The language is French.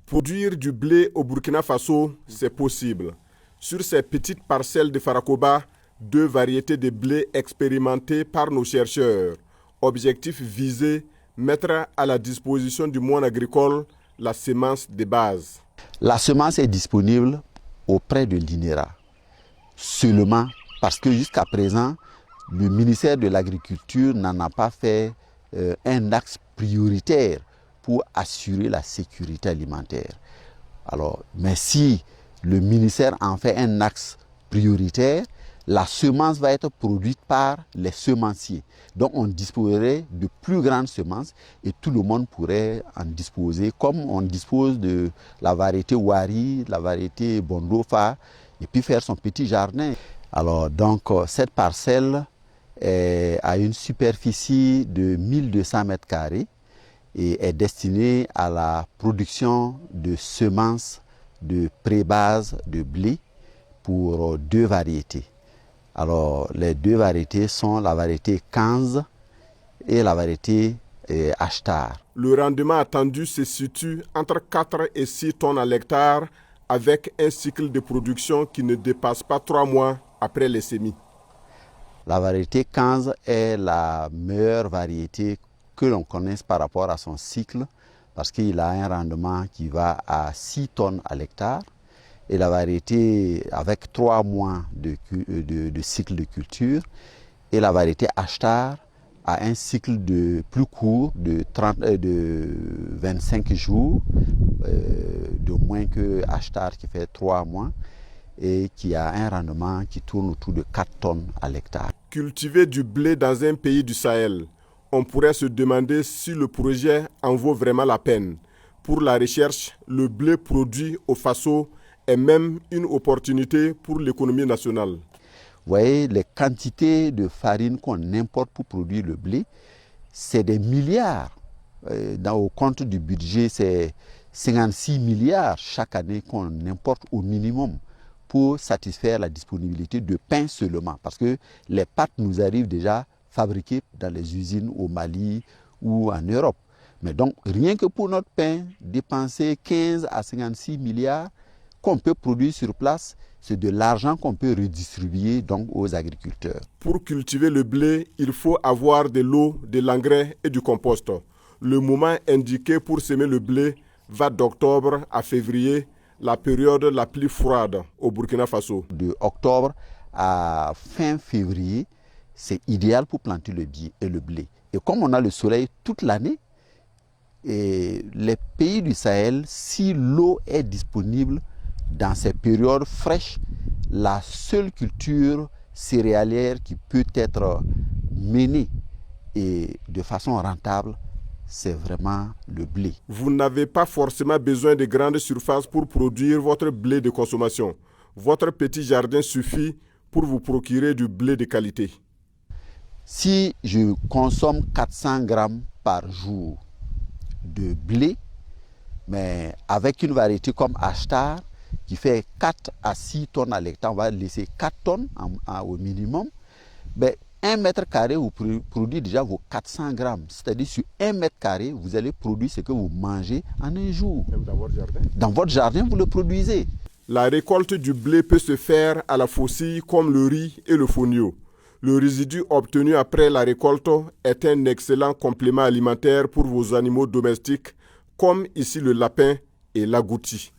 Produire du blé au Burkina Faso, c'est possible. Sur ces petites parcelles de Farakoba, 2 variétés de blé expérimentées par nos chercheurs. Objectif visé, mettre à la disposition du monde agricole la semence de base. La semence est disponible auprès de l'INERA, seulement parce que jusqu'à présent, le ministère de l'Agriculture n'en a pas fait un axe prioritaire pour assurer la sécurité alimentaire. Alors, mais si le ministère en fait un axe prioritaire, la semence va être produite par les semenciers. Donc on disposerait de plus grandes semences et tout le monde pourrait en disposer, comme on dispose de la variété Wari, la variété Bondofa, et puis faire son petit jardin. Alors donc cette parcelle a une superficie de 1200 mètres carrés et est destinée à la production de semences de pré-base de blé pour 2 variétés. Alors, les 2 variétés sont la variété 15 et la variété Ashtar. Le rendement attendu se situe entre 4 et 6 tonnes à l'hectare avec un cycle de production qui ne dépasse pas 3 mois après les semis. La variété 15 est la meilleure variété que l'on connaisse par rapport à son cycle parce qu'il a un rendement qui va à 6 tonnes à l'hectare. Et la variété avec 3 mois de cycle de culture. Et la variété Ashtar a un cycle plus court de 25 jours, de moins que Ashtar qui fait 3 mois et qui a un rendement qui tourne autour de 4 tonnes à l'hectare. Cultiver du blé dans un pays du Sahel, on pourrait se demander si le projet en vaut vraiment la peine. Pour la recherche, le blé produit au Faso est même une opportunité pour l'économie nationale. Vous voyez, les quantités de farine qu'on importe pour produire le blé, c'est des milliards. Au compte du budget, c'est 56 milliards chaque année qu'on importe au minimum pour satisfaire la disponibilité de pain seulement. Parce que les pâtes nous arrivent déjà fabriquées dans les usines au Mali ou en Europe. Mais donc, rien que pour notre pain, dépenser 15 à 56 milliards, qu'on peut produire sur place, c'est de l'argent qu'on peut redistribuer donc aux agriculteurs. Pour cultiver le blé, il faut avoir de l'eau, de l'engrais et du compost. Le moment indiqué pour semer le blé va d'octobre à février, la période la plus froide au Burkina Faso. De octobre à fin février, c'est idéal pour planter le blé. Et comme on a le soleil toute l'année, et les pays du Sahel, si l'eau est disponible, dans ces périodes fraîches, la seule culture céréalière qui peut être menée et de façon rentable, c'est vraiment le blé. Vous n'avez pas forcément besoin de grandes surfaces pour produire votre blé de consommation. Votre petit jardin suffit pour vous procurer du blé de qualité. Si je consomme 400 grammes par jour de blé, mais avec une variété comme Ashtar, qui fait 4 à 6 tonnes à l'hectare, on va laisser 4 tonnes au minimum, ben, 1 mètre carré vous produit déjà vos 400 grammes. C'est-à-dire sur 1 mètre carré, vous allez produire ce que vous mangez en un jour. Même dans votre jardin? Dans votre jardin, vous le produisez. La récolte du blé peut se faire à la faucille comme le riz et le fonio. Le résidu obtenu après la récolte est un excellent complément alimentaire pour vos animaux domestiques, comme ici le lapin et l'agouti.